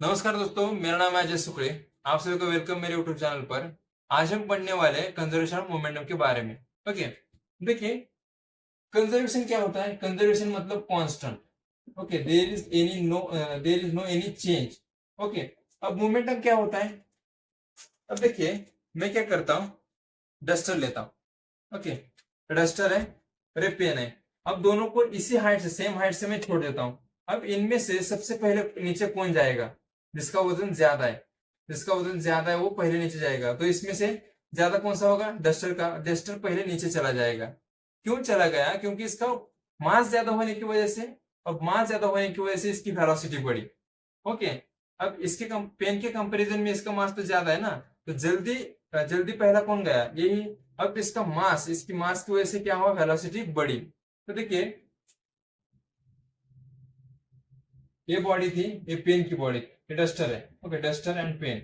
नमस्कार दोस्तों, मेरा नाम है अजय सुखड़े। आप सभी को वेलकम मेरे यूट्यूब चैनल पर। आज हम पढ़ने वाले हैं कंजर्वेशन ऑफ मोमेंटम के बारे में। ओके, देखिए कंजर्वेशन क्या होता है। कंजर्वेशन मतलब constant. Okay, there is no any change. Okay, अब मोमेंटम क्या होता है। अब देखिए मैं क्या करता हूँ, डस्टर लेता हूँ। ओके, डस्टर है, अरे पेन है। अब दोनों को इसी हाइट से, सेम हाइट से मैं छोड़ देता हूँ। अब इनमें से सबसे पहले नीचे कौन जाएगा, जिसका वजन ज्यादा है। जिसका वजन ज्यादा है वो पहले नीचे जाएगा। तो इसमें से ज्यादा कौन सा होगा, डस्टर का। डस्टर पहले नीचे चला जाएगा। क्यों चला गया, क्योंकि इसका मास ज्यादा होने की वजह से। अब मास ज्यादा होने की वजह से इसकी वेलोसिटी बढ़ी। ओके, अब इसके पेन के कंपैरिजन में इसका मास तो ज्यादा है ना, तो जल्दी जल्दी पहला कौन गया, यही। अब इसका मास, इसकी मास की वजह से क्या हुआ, वेलोसिटी बढ़ी। तो देखिए ये बॉडी थी, ये पेन की बॉडी, ये डस्टर है। Okay, duster and pen.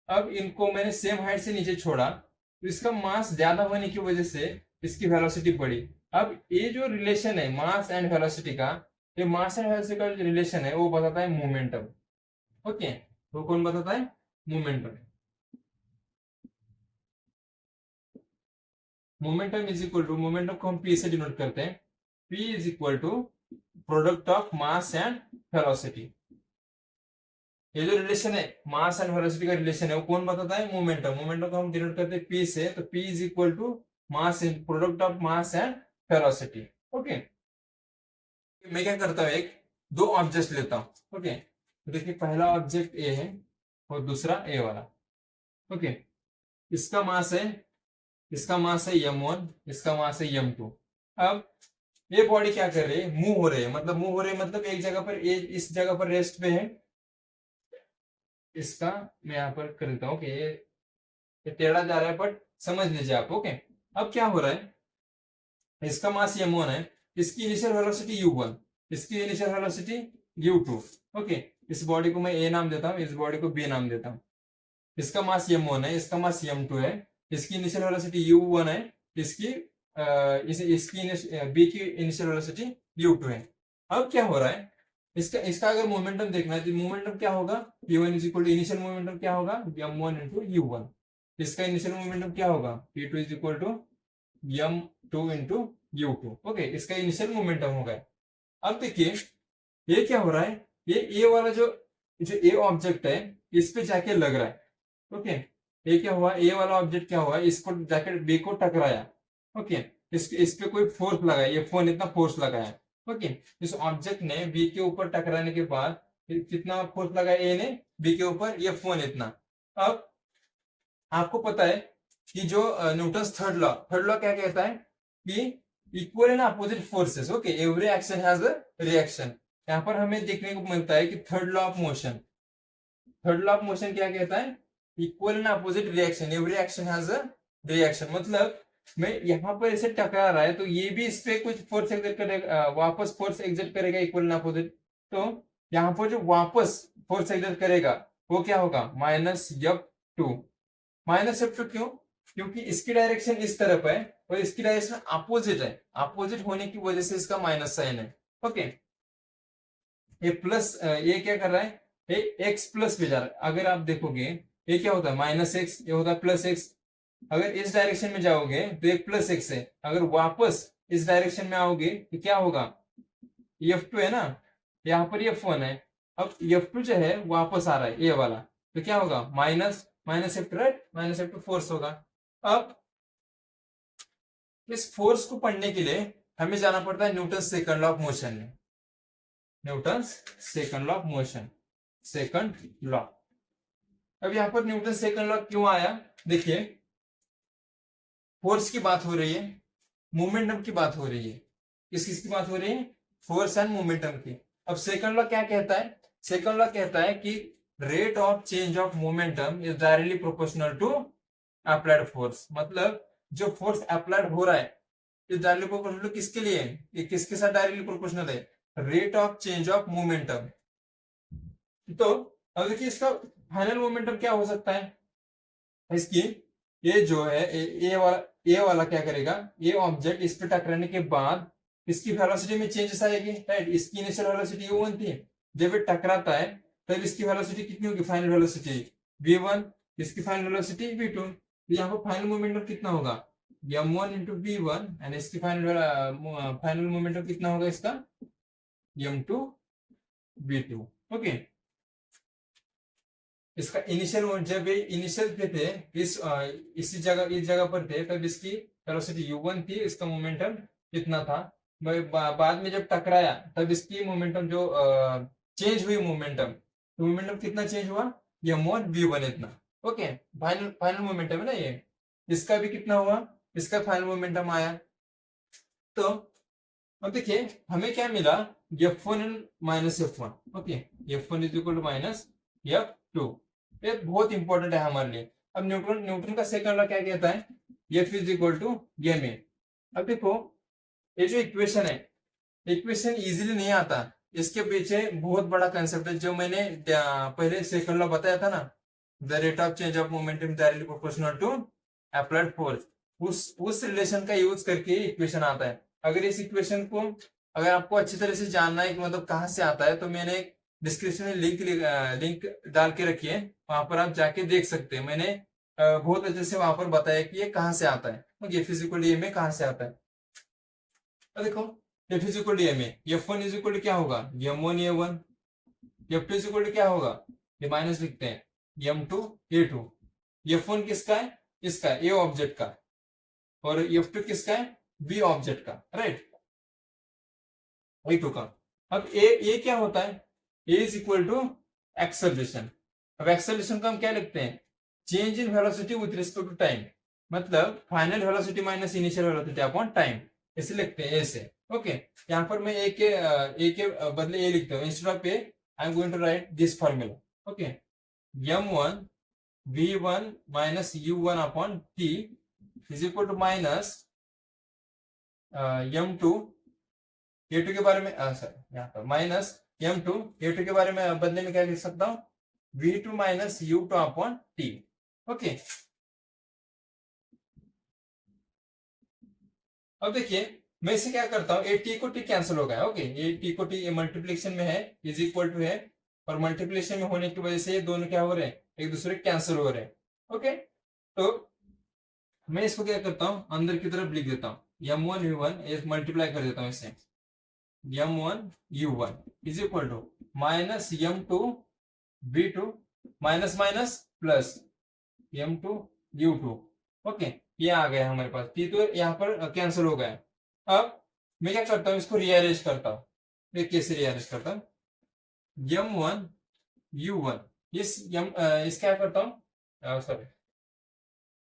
अब इनको मैंने सेम हाइट से नीचे छोड़ा, तो इसका मास ज्यादा होने की वजह से इसकी वेलोसिटी बढ़ी। अब ये जो रिलेशन है मास एंड वेलोसिटी का, ये मास एंड वेलोसिटी का जो रिलेशन है वो बताता है मोमेंटम। ओके, वो कौन बताता है, momentum. Momentum is equal to, momentum को हम पी से डिनोट करते हैं। P is equal to product of mass and velocity. ये जो रिलेशन है मास एंड वेलोसिटी का रिलेशन है वो कौन बताता है, मोमेंटम। मोमेंटम को हम डिनोट करते हैं पी से, तो P is equal to mass in product of mass and velocity. Okay, मैं क्या करता हूँ, एक दो ऑब्जेक्ट लेता हूँ। ओके, तो देखिए पहला ऑब्जेक्ट ए है और दूसरा ए वाला। ओके, इसका मास है, इसका मास है m1, इसका मास है m2। अब ये बॉडी क्या कर रही है, मूव हो रही है। मतलब मूव हो रही है मतलब एक जगह पर, इस जगह पर रेस्ट पे है। इसका मैं यहाँ पर कर देता हूँ कि ये टेढ़ा जा रहा है, बट समझ लीजिए आप। ओके, अब क्या हो रहा है, इसका मास m1 है, इसकी इनिशियल वेलोसिटी u1, इसकी इनिशियल वेलोसिटी u2। ओके, इस बॉडी को मैं ए नाम देता हूँ, इस बॉडी को बी नाम देता हूँ। इसका मास m1 है, इसका मास m2 है, इसकी इनिशियल वेलोसिटी u1 है, इसकी बी की इनिशियल वेलोसिटी u2 है। अब क्या हो रहा है, इसका इसका अगर मोमेंटम देखना है तो मोमेंटम क्या होगा, p1 is equal to, initial momentum क्या होगा, m1 इंटू u1। इसका इनिशियल मोमेंटम क्या होगा, p2 is equal to m2 into u2। Okay, इसका इनिशियल मोमेंटम होगा। अब देखिए ये क्या हो रहा है, ये ए वाला जो जो ए ऑब्जेक्ट है इस पे जाके लग रहा है। ओके, ये क्या हुआ, ए वाला ऑब्जेक्ट क्या हुआ, इसको जाके बी को टकराया। ओके, इस पे कोई फोर्स लगाया, ये फोन इतना फोर्स लगाया। ओके, इस ऑब्जेक्ट ने बी के ऊपर टकराने के बाद कितना फोर्स लगाया ए ने बी के ऊपर, ये फोन इतना। अब आपको पता है कि जो न्यूटन्स थर्ड लॉ क्या कहता है कि equal and opposite forces. Okay, every action has a reaction. यहाँ पर हमें देखने को मिलता है कि third law of motion, third law of motion क्या कहता है, equal and opposite reaction, every action has a reaction. मतलब मैं यहाँ पर इसे टकरा रहा है तो ये भी इस पे कुछ फोर्स एक्सर्ट करेगा, वापस फोर्स एक्सर्ट करेगा इक्वल एंड अपोजिट। तो यहाँ पर जो वापस फोर्स एक्सर्ट करेगा वो क्या होगा, -F2। -F2 क्यों, क्योंकि इसकी डायरेक्शन इस तरफ है और इसकी डायरेक्शन अपोजिट है। अपोजिट होने की वजह से इसका माइनस साइन है। ओके, ये प्लस, ये क्या कर रहा है, ये एक्स प्लस पे जा रहा है। अगर आप देखोगे ये क्या होता है, -x, ये होता है +x। अगर इस डायरेक्शन में जाओगे तो एक +x है, अगर वापस इस डायरेक्शन में आओगे तो क्या होगा, F2 है ना, यहाँ पर F1 है। अब F2 जो है वापस आ रहा है ये वाला, तो क्या होगा, -F2, राइट, -F2 फोर्स होगा। अब इस फोर्स को पढ़ने के लिए हमें जाना पड़ता है Newton second law of motion में। Newton second law of motion, second law. अब यहां पर न्यूटन सेकंड लॉ क्यों आया, देखिए फोर्स की बात हो रही है, मोमेंटम की बात हो रही है। किस किस की बात हो रही है, फोर्स एंड मोमेंटम की। अब सेकंड लॉ क्या कहता है, सेकंड लॉ कहता है कि rate of change of momentum is directly proportional to applied force. मतलब जो फोर्स अप्लाइड हो रहा है इज डायरेक्टली प्रोपोर्शनल टू किसके लिए, ये किसके साथ डायरेक्टली प्रोपोर्शनल है, rate of change of momentum. तो अब देखिए इसका फाइनल मोमेंटम क्या हो सकता है, इसकी ये जो है ए वाला क्या करेगा, ये ऑब्जेक्ट इस पे टकराने के बाद इसकी वेलोसिटी में चेंजेस आएगी, राइट। इसकी इनिशियल वेलोसिटी u1 थी, जब ये टकराता है तब इसकी वेलोसिटी कितनी होगी, फाइनल वेलोसिटी v1, इसकी फाइनल वेलोसिटी v2। तो यहाँ पर फाइनल मोमेंटम कितना होगा, m1 इंटू v1, एंड इसकी फाइनल मोमेंटम कितना होगा इसका, m2 v2। ओके, इसका इनिशियल, जब ये इनिशियल पे थे, इस जगह पर थे, तब इसकी वेलोसिटी u1 थी, इसका मोमेंटम कितना था। बाद में जब टकराया तब इसकी मोमेंटम जो चेंज हुई मोमेंटम, तो मोमेंटम कितना चेंज हुआ, m1 v1 इतना। ओके, फाइनल फाइनल मोमेंटम है ना ये, इसका भी कितना हुआ, इसका फाइनल मोमेंटम आया। तो अब देखिए हमें क्या मिला, f1 minus f1। Okay, f1 is equal to minus f2। ये बहुत इंपॉर्टेंट है हमारे लिए। अब न्यूटन न्यूटन का सेकंड लॉ क्या कहता है, F is equal to ma। अब देखो ये जो इक्वेशन है, इक्वेशन इजीली नहीं आता, इसके पीछे बहुत बड़ा कंसेप्ट है, जो मैंने पहले सेकंड लॉ बताया था ना, the rate of change of momentum directly proportional to applied force, उस रिलेशन का यूज करके इक्वेशन आता है। अगर इस इक्वेशन को अगर आपको अच्छी तरह से जानना है कि मतलब कहाँ से आता है, तो मैंने डिस्क्रिप्शन में लिंक डाल के रखिए, वहां पर आप जाके देख सकते हैं। मैंने बहुत अच्छे से वहां पर बताया कि ये कहाँ से आता है, ये फिजिकल डी में कहाँ से आता है। तो देखो ये फिजिकल डी में f1 इज इक्वल टू क्या होगा, m1 a1, f2 is equal to क्या होगा, ये माइनस लिखते हैं, m2 a2। f1 किसका है, इसका ए ऑब्जेक्ट का, और f2 किसका है, बी ऑब्जेक्ट का, राइट, a2 का। अब ए क्या होता है, A is equal to acceleration. अब एक्सेलरेशन को हम क्या लिखते हैं, change in velocity with respect to time, मतलब final velocity minus initial velocity upon time, इसे लिखते हैं ऐसे। ओके, यहाँ पर मैं ए के बदले ए लिखता हूँ, instead of a I am going to write this formula. Okay, m1 v1 minus u1 upon t is equal to minus m2 a2 के बारे में, सर यहाँ पर माइनस m2 a2 के बारे में बदले में क्या लिख सकता हूँ, v2 minus u2 upon t। Okay, अब देखिए मैं इसे क्या करता हूँ, ए टी को टी कैंसिल हो गया। ओके, ये टी को टी मल्टीप्लिकेशन में है, इज इक्वल टू है, और मल्टीप्लिकेशन में होने की वजह से ये दोनों क्या हो रहे हैं, एक दूसरे कैंसिल हो रहे हैं। ओके, तो मैं इसको क्या करता हूँ, अंदर की तरफ लिख देता हूँ, m1 u1 मल्टीप्लाई कर देता हूँ इसे, m1 u1 is equal to minus m2 v2 minus minus plus m2 u2। Okay, ये आ गया हमारे पास, टी तो यहाँ पर कैंसिल हो गया। अब मैं क्या करता हूँ, इसको रीअरेंज करता हूँ। मैं कैसे रीअरेंज करता हूँ, m1 u1 इस क्या करता हूँ, सॉरी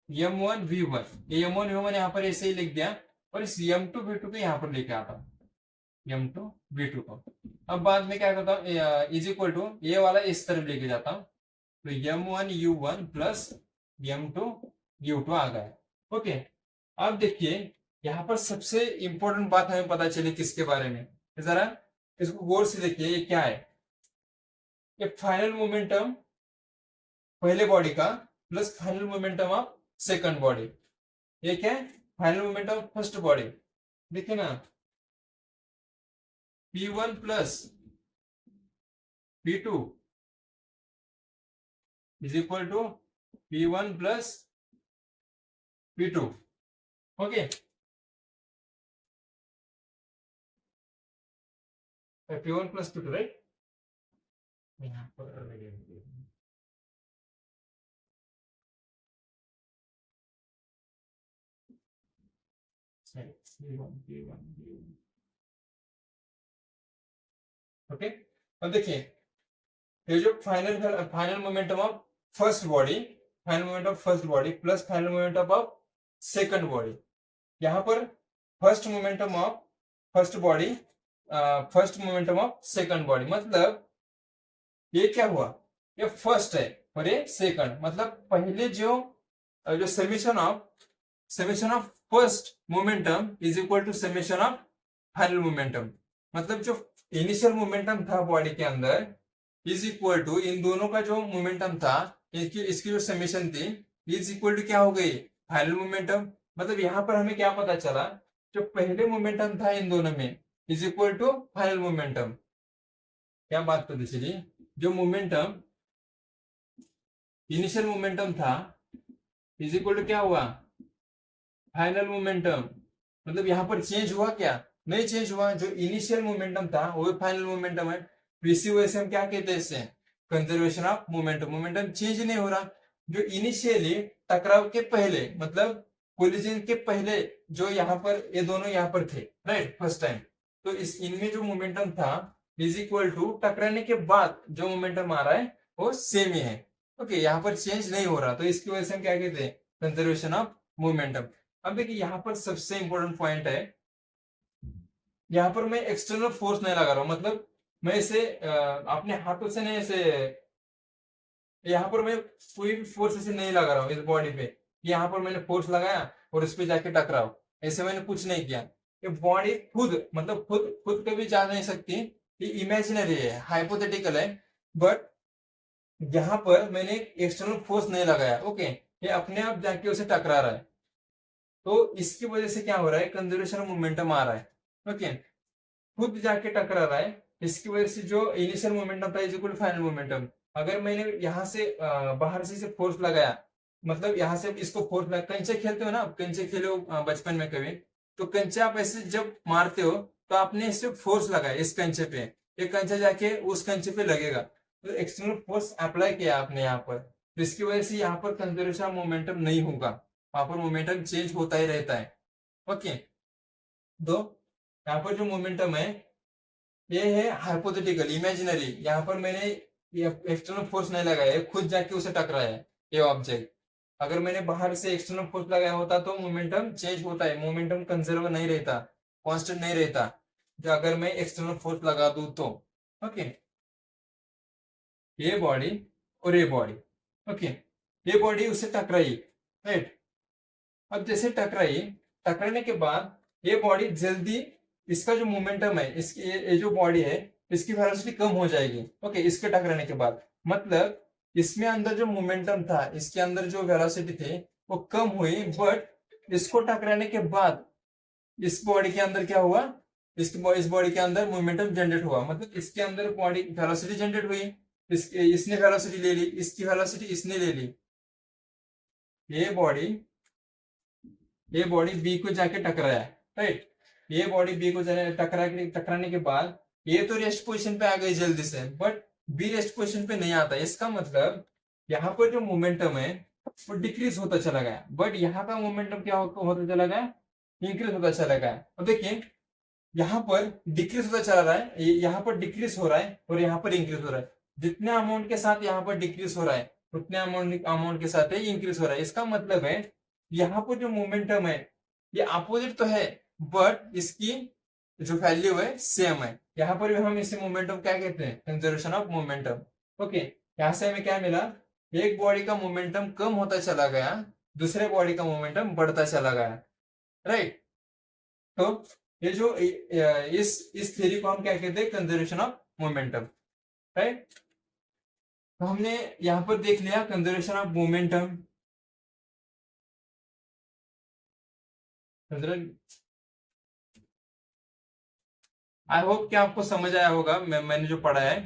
m1 v1, ये m1 v1 यहाँ पर ऐसे ही लिख दिया, और इस m2 v2 को यहाँ पर लेके आता हूँ, m2 v2 को। अब बाद में क्या करता हूँ, इज इक्वल टू ये वाला इस तरफ लेके जाता हूँ, तो m1 u1 plus m2 u2 आ गया। ओके, अब देखिए यहाँ पर सबसे इंपॉर्टेंट बात हमें पता चली किसके बारे में, जरा इसको गौर से देखिए, ये क्या है, ये फाइनल मोमेंटम पहले बॉडी का plus final momentum of second body. ये क्या है, फाइनल मोमेंटम फर्स्ट बॉडी। देखिए ना, p1 plus p2 is equal to p1 plus p2। Okay, p1 plus p2, right. यहाँ पर ओके, अब देखिए ये जो final momentum of first body, final momentum of first body plus final momentum of second body, यहाँ पर first momentum of first body, first momentum of second body, मतलब ये क्या हुआ, ये फर्स्ट है और ये सेकंड, मतलब पहले जो summation of first momentum is equal to summation of final momentum, मतलब जो इनिशियल मोमेंटम था बॉडी के अंदर इज इक्वल टू इन दोनों का जो मोमेंटम था, इसकी जो समेशन थी इज इक्वल टू क्या हो गई, फाइनल मोमेंटम। मतलब यहाँ पर हमें क्या पता चला, जो पहले मोमेंटम था इन दोनों में is equal to final momentum. क्या बात पता चली, जो मोमेंटम इनिशियल मोमेंटम था इज इक्वल टू क्या हुआ, फाइनल मोमेंटम। मतलब यहाँ पर चेंज हुआ क्या, नहीं चेंज हुआ। जो इनिशियल मोमेंटम था वो फाइनल मोमेंटम है, तो इसी वजह से हम क्या कहते हैं इससे, conservation of momentum. Momentum change नहीं हो रहा। जो इनिशियली टकराव के पहले, मतलब कोलिजन के पहले जो यहाँ पर ये दोनों यहाँ पर थे, राइट, फर्स्ट टाइम, तो इस इनमें जो मोमेंटम था इज इक्वल टू टकराने के बाद जो मोमेंटम आ रहा है वो सेम ही है। ओके, यहाँ पर चेंज नहीं हो रहा, तो इसकी वजह से हम क्या कहते हैं, कंजर्वेशन ऑफ मोमेंटम। अब देखिए यहाँ पर सबसे इंपॉर्टेंट पॉइंट है, यहाँ पर मैं एक्सटर्नल फोर्स नहीं लगा रहा हूं, मतलब मैं इसे अपने हाथों से नहीं, ऐसे यहाँ पर मैं कोई भी फोर्स ऐसे नहीं लगा रहा हूँ इस बॉडी पे। यहाँ पर मैंने फोर्स लगाया और इस पे जाके टकराओ, ऐसे मैंने कुछ नहीं किया। ये बॉडी खुद, मतलब खुद खुद कभी जा नहीं सकती, ये इमेजिनरी है, हाइपोथेटिकल है। बट यहाँ पर मैंने एक्सटर्नल फोर्स नहीं लगाया। ओके, ये अपने आप जाके उसे टकरा रहा है, तो इसकी वजह से क्या हो रहा है, कंजर्वेशन मोमेंटम आ रहा है। ओके, खुद जाके टकरा रहा है, इसकी वजह से जो इनिशियल मोमेंटम था इज इक्वल फाइनल मोमेंटम। अगर मैंने यहाँ से बाहर से फोर्स लगाया, मतलब यहाँ से इसको फोर्स लगा, कंचे खेलते हो ना आप, कंचे खेले हो बचपन में कभी, तो कंचे आप ऐसे जब मारते हो तो आपने इस पे फोर्स लगाया, इस कंचे पे, ये कंचा जाके उस कंचे पे लगेगा, तो एक्सटर्नल फोर्स अप्लाई किया आपने यहाँ पर, तो इसकी वजह से यहाँ पर कंजर्वेशन मोमेंटम नहीं होगा, वहां पर मोमेंटम चेंज होता ही रहता है। ओके, तो यहाँ पर जो मोमेंटम है ये है हाइपोथेटिकल, इमेजिनरी। यहाँ पर मैंने एक्सटर्नल फोर्स नहीं लगाया, ये खुद जाके उसे टकराया है ये ऑब्जेक्ट। अगर मैंने बाहर से एक्सटर्नल फोर्स लगाया होता तो मोमेंटम चेंज होता है, मोमेंटम कंजर्व नहीं रहता, कांस्टेंट नहीं रहता, जो अगर मैं एक्सटर्नल फोर्स लगा दूं तो। ओके, ये बॉडी और ये बॉडी, ओके, ये बॉडी उससे टकराई, राइट। अब जैसे टकराई, टकराने के बाद ये बॉडी जल्दी, इसका जो मोमेंटम है, इसकी ये जो बॉडी है इसकी वेलोसिटी कम हो जाएगी। ओके, इसके टकराने के बाद, मतलब इसमें अंदर जो मोमेंटम था, इसके अंदर जो वेलोसिटी थे वो कम हुई, बट इसको टकराने के बाद इस बॉडी के अंदर क्या हुआ, इस बॉडी के अंदर मोमेंटम जनरेट हुआ, मतलब इसके अंदर बॉडी वेलोसिटी जनरेट हुई, इसने वेलोसिटी ले ली, इसकी वेलोसिटी इसने ले ली, ये बॉडी, ये बॉडी बी को जाके टकराया, राइट। ये बॉडी बी को टकराने के बाद ये तो रेस्ट पोजीशन पे आ गई जल्दी से, बट बी रेस्ट पोजीशन पे नहीं आता। इसका मतलब यहाँ पर जो मोमेंटम है वो डिक्रीज होता चला गया, बट यहाँ का मोमेंटम क्या होता चला गया, इंक्रीज होता चला गया। अब देखिए यहाँ पर डिक्रीज होता चला रहा है, यहाँ पर डिक्रीज हो रहा है और यहाँ पर इंक्रीज हो रहा है। जितने अमाउंट के साथ यहाँ पर डिक्रीज हो रहा है उतने अमाउंट के साथ ही इंक्रीज हो रहा है। इसका मतलब है यहाँ पर जो मोमेंटम है ये अपोजिट तो है, बट इसकी जो वैल्यू है सेम है। यहाँ पर भी हम इसे मोमेंटम क्या कहते हैं, कंजर्वेशन ऑफ मोमेंटम। ओके, यहाँ से हमें क्या मिला, एक बॉडी का मोमेंटम कम होता चला गया, दूसरे बॉडी का मोमेंटम बढ़ता चला गया, राइट। तो ये जो इस थ्योरी को हम क्या कहते हैं, कंजर्वेशन ऑफ मोमेंटम, राइट। तो हमने यहाँ पर देख लिया conservation of momentum. I hope कि आपको समझ आया होगा मैंने जो पढ़ा है।